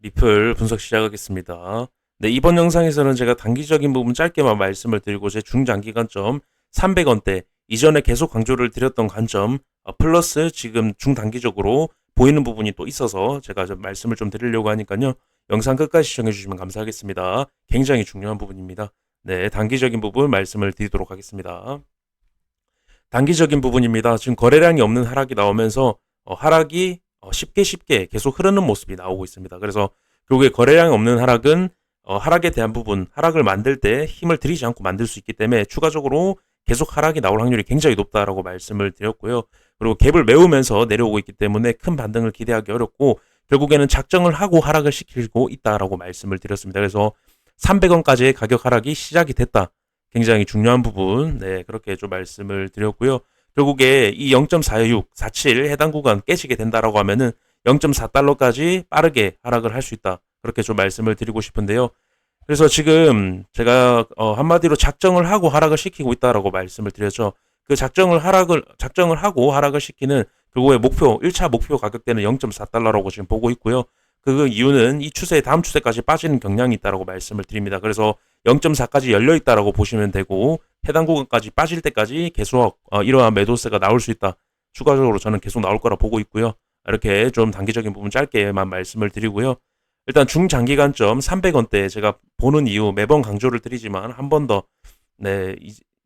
리플 분석 시작하겠습니다. 네, 이번 영상에서는 제가 단기적인 부분 짧게만 말씀을 드리고 제 중장기 관점 300원대 이전에 계속 강조를 드렸던 관점 플러스 지금 중단기적으로 보이는 부분이 또 있어서 제가 좀 말씀을 좀 드리려고 하니까요. 영상 끝까지 시청해 주시면 감사하겠습니다. 굉장히 중요한 부분입니다. 네, 단기적인 부분 말씀을 드리도록 하겠습니다. 단기적인 부분입니다. 지금 거래량이 없는 하락이 나오면서 하락이 쉽게 계속 흐르는 모습이 나오고 있습니다. 그래서 결국에 거래량이 없는 하락은 하락에 대한 부분, 하락을 만들 때 힘을 들이지 않고 만들 수 있기 때문에 추가적으로 계속 하락이 나올 확률이 굉장히 높다라고 말씀을 드렸고요. 그리고 갭을 메우면서 내려오고 있기 때문에 큰 반등을 기대하기 어렵고 결국에는 작정을 하고 하락을 시키고 있다라고 말씀을 드렸습니다. 그래서 300원까지의 가격 하락이 시작이 됐다. 굉장히 중요한 부분, 네, 그렇게 좀 말씀을 드렸고요. 결국에 이 0.46, 47 해당 구간 깨지게 된다라고 하면은 0.4달러까지 빠르게 하락을 할 수 있다. 그렇게 좀 말씀을 드리고 싶은데요. 그래서 지금 제가 한마디로 작정을 하고 하락을 시키고 있다라고 말씀을 드렸죠. 그 작정을 하고 하락을 시키는 결국에 목표, 1차 목표 가격대는 0.4달러라고 지금 보고 있고요. 그 이유는 이 추세, 다음 추세까지 빠지는 경향이 있다라고 말씀을 드립니다. 그래서 0.4까지 열려 있다라고 보시면 되고 해당 구간까지 빠질 때까지 계속 이러한 매도세가 나올 수 있다. 추가적으로 저는 계속 나올 거라 보고 있고요. 이렇게 좀 단기적인 부분 짧게만 말씀을 드리고요. 일단 중장기 관점 300원대 제가 보는 이유 매번 강조를 드리지만 한 번 더 네,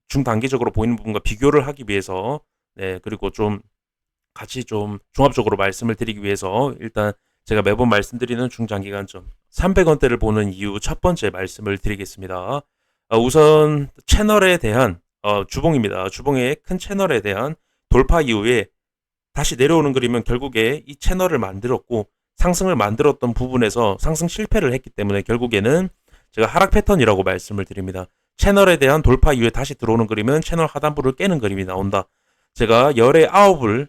중단기적으로 보이는 부분과 비교를 하기 위해서 네, 그리고 좀 같이 좀 종합적으로 말씀을 드리기 위해서 일단 제가 매번 말씀드리는 중장기 관점 300원대를 보는 이유 첫 번째 말씀을 드리겠습니다. 우선 채널에 대한 주봉입니다. 주봉의 큰 채널에 대한 돌파 이후에 다시 내려오는 그림은 결국에 이 채널을 만들었고 상승을 만들었던 부분에서 상승 실패를 했기 때문에 결국에는 제가 하락 패턴이라고 말씀을 드립니다. 채널에 대한 돌파 이후에 다시 들어오는 그림은 채널 하단부를 깨는 그림이 나온다. 제가 열에 9을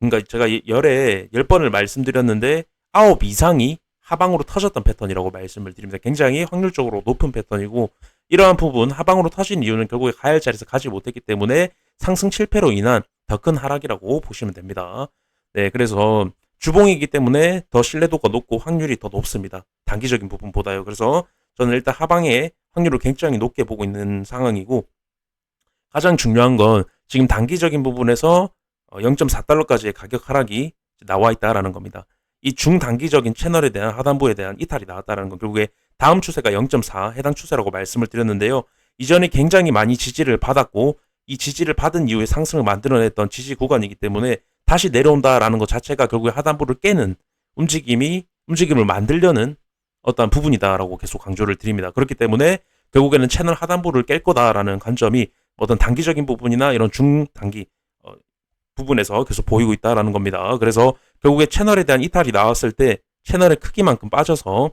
그러니까 제가 열에 10번을 말씀드렸는데 9 이상이 하방으로 터졌던 패턴이라고 말씀을 드립니다. 굉장히 확률적으로 높은 패턴이고 이러한 부분 하방으로 터진 이유는 결국에 가야 할 자리에서 가지 못했기 때문에 상승 실패로 인한 더 큰 하락이라고 보시면 됩니다. 네, 그래서 주봉이기 때문에 더 신뢰도가 높고 확률이 더 높습니다. 단기적인 부분보다요. 그래서 저는 일단 하방의 확률을 굉장히 높게 보고 있는 상황이고 가장 중요한 건 지금 단기적인 부분에서 0.4달러까지의 가격 하락이 나와 있다라는 겁니다. 이 중단기적인 채널에 대한 하단부에 대한 이탈이 나왔다는 건 결국에 다음 추세가 0.4 해당 추세라고 말씀을 드렸는데요. 이전에 굉장히 많이 지지를 받았고 이 지지를 받은 이후에 상승을 만들어냈던 지지 구간이기 때문에 다시 내려온다라는 것 자체가 결국에 하단부를 깨는 움직임을 만들려는 어떤 부분이다라고 계속 강조를 드립니다. 그렇기 때문에 결국에는 채널 하단부를 깰 거다라는 관점이 어떤 단기적인 부분이나 이런 중단기 부분에서 계속 보이고 있다라는 겁니다. 그래서 결국에 채널에 대한 이탈이 나왔을 때 채널의 크기만큼 빠져서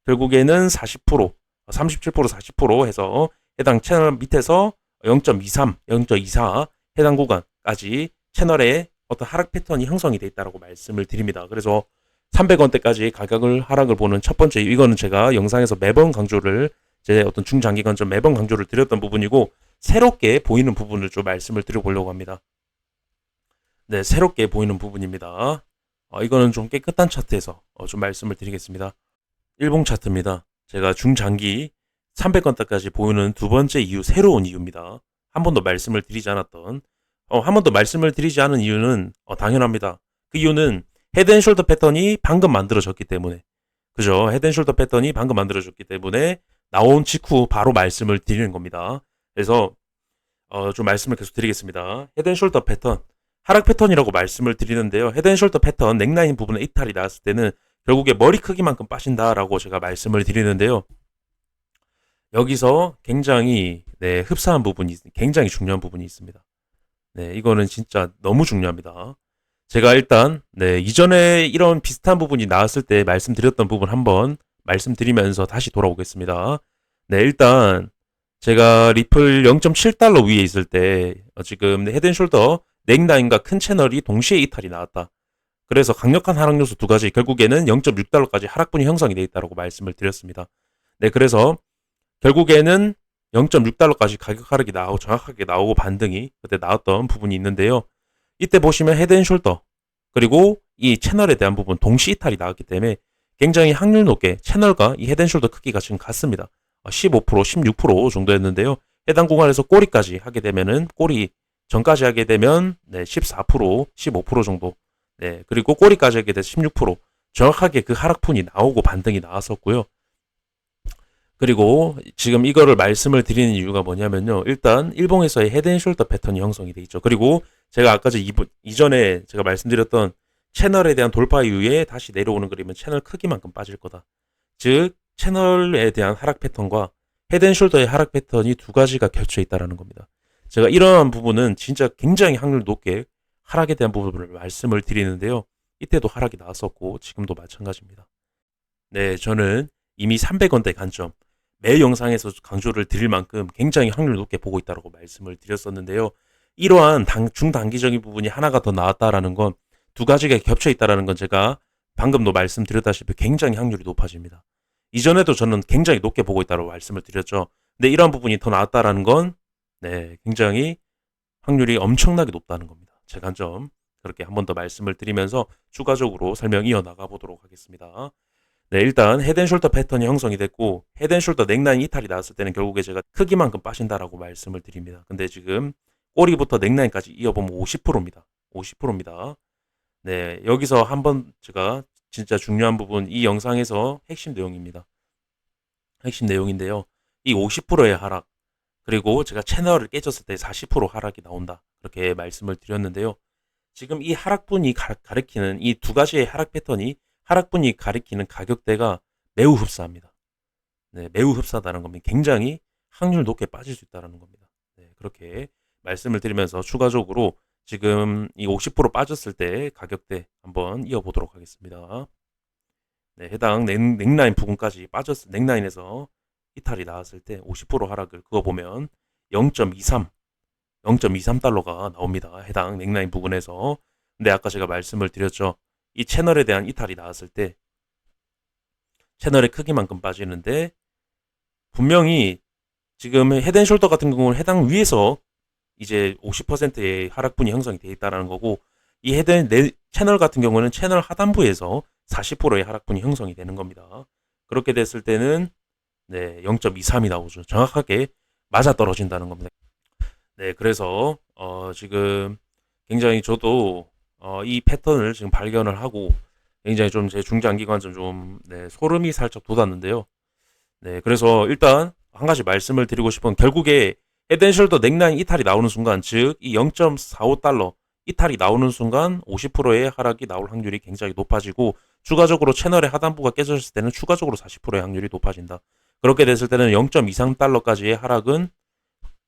결국에는 40%, 37%, 40% 해서 해당 채널 밑에서 0.23, 0.24 해당 구간까지 채널에 어떤 하락 패턴이 형성이 되어 있다고 말씀을 드립니다. 그래서 300원대까지 가격을 하락을 보는 첫 번째 이거는 제가 영상에서 매번 강조를 제 어떤 중장기 관점 매번 강조를 드렸던 부분이고 새롭게 보이는 부분을 좀 말씀을 드려보려고 합니다. 네, 새롭게 보이는 부분입니다. 이거는 좀 깨끗한 차트에서 좀 말씀을 드리겠습니다. 일봉 차트입니다. 제가 중장기 300원대까지 보이는 두 번째 이유, 새로운 이유입니다. 한 번도 말씀을 드리지 않았던, 한 번도 말씀을 드리지 않은 이유는 당연합니다. 그 이유는 헤드앤숄더 패턴이 방금 만들어졌기 때문에, 그죠? 헤드앤숄더 패턴이 방금 만들어졌기 때문에 나온 직후 바로 말씀을 드리는 겁니다. 그래서 좀 말씀을 계속 드리겠습니다. 헤드앤숄더 패턴, 하락 패턴이라고 말씀을 드리는데요. 헤드앤숄더 패턴, 넥라인 부분에 이탈이 나왔을 때는 결국에 머리 크기만큼 빠진다라고 제가 말씀을 드리는데요. 여기서 굉장히 흡사한 부분이 굉장히 중요한 부분이 있습니다. 네, 이거는 진짜 너무 중요합니다. 제가 일단 이전에 이런 비슷한 부분이 나왔을 때 말씀드렸던 부분 한번 말씀드리면서 다시 돌아오겠습니다. 네, 일단 제가 리플 0.7달러 위에 있을 때 지금 헤드앤숄더 넥라인과 큰 채널이 동시에 이탈이 나왔다. 그래서 강력한 하락 요소 두 가지 결국에는 0.6달러까지 하락분이 형성이 되어 있다고 말씀을 드렸습니다. 네, 그래서 결국에는 0.6달러까지 가격 하락이 나오고 정확하게 나오고 반등이 그때 나왔던 부분이 있는데요. 이때 보시면 헤드앤숄더 그리고 이 채널에 대한 부분 동시 이탈이 나왔기 때문에 굉장히 확률 높게 채널과 이 헤드앤숄더 크기가 지금 같습니다. 15%, 16% 정도였는데요. 해당 구간에서 꼬리까지 하게 되면은 꼬리 전까지 하게 되면 14%, 15% 정도. 네, 그리고 꼬리까지 하게 돼서 16%. 정확하게 그 하락푼이 나오고 반등이 나왔었고요. 그리고 지금 이거를 말씀을 드리는 이유가 뭐냐면요. 일단 일봉에서의 헤드앤숄더 패턴이 형성이 돼 있죠. 그리고 제가 아까 이전에 제가 말씀드렸던 채널에 대한 돌파 이후에 다시 내려오는 그림은 채널 크기만큼 빠질 거다. 즉 채널에 대한 하락 패턴과 헤드앤숄더의 하락 패턴이 두 가지가 겹쳐 있다라는 겁니다. 제가 이러한 부분은 진짜 굉장히 확률 높게 하락에 대한 부분을 말씀을 드리는데요. 이때도 하락이 나왔었고 지금도 마찬가지입니다. 네, 저는 이미 300원대 관점 매 영상에서 강조를 드릴 만큼 굉장히 확률 높게 보고 있다고 말씀을 드렸었는데요. 이러한 중단기적인 부분이 하나가 더 나왔다라는 건 두 가지가 겹쳐 있다라는 건 제가 방금도 말씀드렸다시피 굉장히 확률이 높아집니다. 이전에도 저는 굉장히 높게 보고 있다고 말씀을 드렸죠. 근데 이러한 부분이 더 나왔다라는 건 굉장히 확률이 엄청나게 높다는 겁니다. 제 관점 그렇게 한 번 더 말씀을 드리면서 추가적으로 설명 이어나가 보도록 하겠습니다. 네, 일단 헤드앤숄더 패턴이 형성이 됐고 헤드앤숄더 넥라인 이탈이 나왔을 때는 결국에 제가 크기만큼 빠진다라고 말씀을 드립니다. 근데 지금 꼬리부터 넥라인까지 이어보면 50%입니다. 50%입니다. 네, 여기서 한번 제가 진짜 중요한 부분 이 영상에서 핵심 내용입니다. 핵심 내용인데요. 이 50%의 하락 그리고 제가 채널을 깨졌을 때 40% 하락이 나온다. 그렇게 말씀을 드렸는데요. 지금 이 하락분이 가리키는 이 두 가지의 하락 패턴이 하락분이 가리키는 가격대가 매우 흡사합니다. 네, 매우 흡사하다는 겁니다. 굉장히 확률 높게 빠질 수 있다는 겁니다. 네, 그렇게 말씀을 드리면서 추가적으로 지금 이 50% 빠졌을 때 가격대 한번 이어보도록 하겠습니다. 네, 해당 넥라인 부분까지 빠졌을 넥라인에서 이탈이 나왔을 때 50% 하락을 그거 보면 0.23달러가 나옵니다. 해당 넥라인 부분에서. 근데 아까 제가 말씀을 드렸죠. 이 채널에 대한 이탈이 나왔을 때 채널의 크기만큼 빠지는데 분명히 지금 헤드앤숄더 같은 경우는 해당 위에서 이제 50%의 하락분이 형성이 되어 있다는 거고 이 채널 같은 경우는 채널 하단부에서 40%의 하락분이 형성이 되는 겁니다. 그렇게 됐을 때는 0.23이 나오죠. 정확하게 맞아떨어진다는 겁니다. 네, 그래서 지금 굉장히 저도 이 패턴을 지금 발견을 하고 굉장히 좀 제 중장기관점 좀 소름이 살짝 돋았는데요. 네, 그래서 일단 한 가지 말씀을 드리고 싶은 결국에 헤드앤숄더 넥라인 이탈이 나오는 순간 즉 이 0.45달러 이탈이 나오는 순간 50%의 하락이 나올 확률이 굉장히 높아지고 추가적으로 채널의 하단부가 깨졌을 때는 추가적으로 40%의 확률이 높아진다. 그렇게 됐을 때는 0.23달러까지의 하락은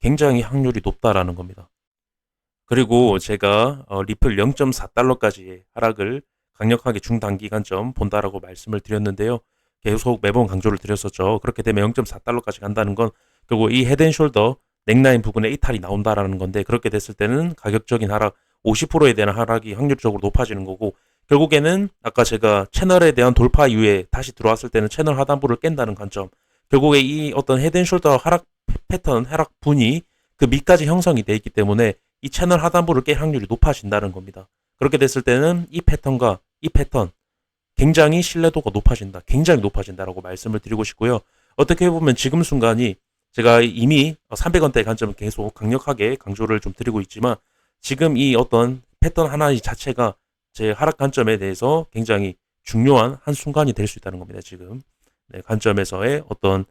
굉장히 확률이 높다라는 겁니다. 그리고 제가 리플 0.4달러까지의 하락을 강력하게 중단기간점 본다라고 말씀을 드렸는데요. 계속 매번 강조를 드렸었죠. 그렇게 되면 0.4달러까지 간다는 건 결국 이 헤드앤숄더 넥라인 부분에 이탈이 나온다라는 건데 그렇게 됐을 때는 가격적인 하락 50%에 대한 하락이 확률적으로 높아지는 거고 결국에는 아까 제가 채널에 대한 돌파 이후에 다시 들어왔을 때는 채널 하단부를 깬다는 관점 결국에 이 어떤 헤드앤숄더 하락 패턴 하락분이 그 밑까지 형성이 되어 있기 때문에 이 채널 하단부를 깰 확률이 높아진다는 겁니다. 그렇게 됐을 때는 이 패턴과 이 패턴 굉장히 신뢰도가 높아진다. 굉장히 높아진다라고 말씀을 드리고 싶고요. 어떻게 보면 지금 순간이 제가 이미 300원대 관점을 계속 강력하게 강조를 좀 드리고 있지만 지금 이 어떤 패턴 하나 자체가 제 하락 관점에 대해서 굉장히 중요한 한 순간이 될 수 있다는 겁니다. 지금 관점에서의 어떤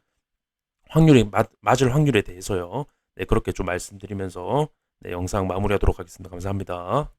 확률이 맞을 확률에 대해서요. 그렇게 좀 말씀드리면서 영상 마무리하도록 하겠습니다. 감사합니다.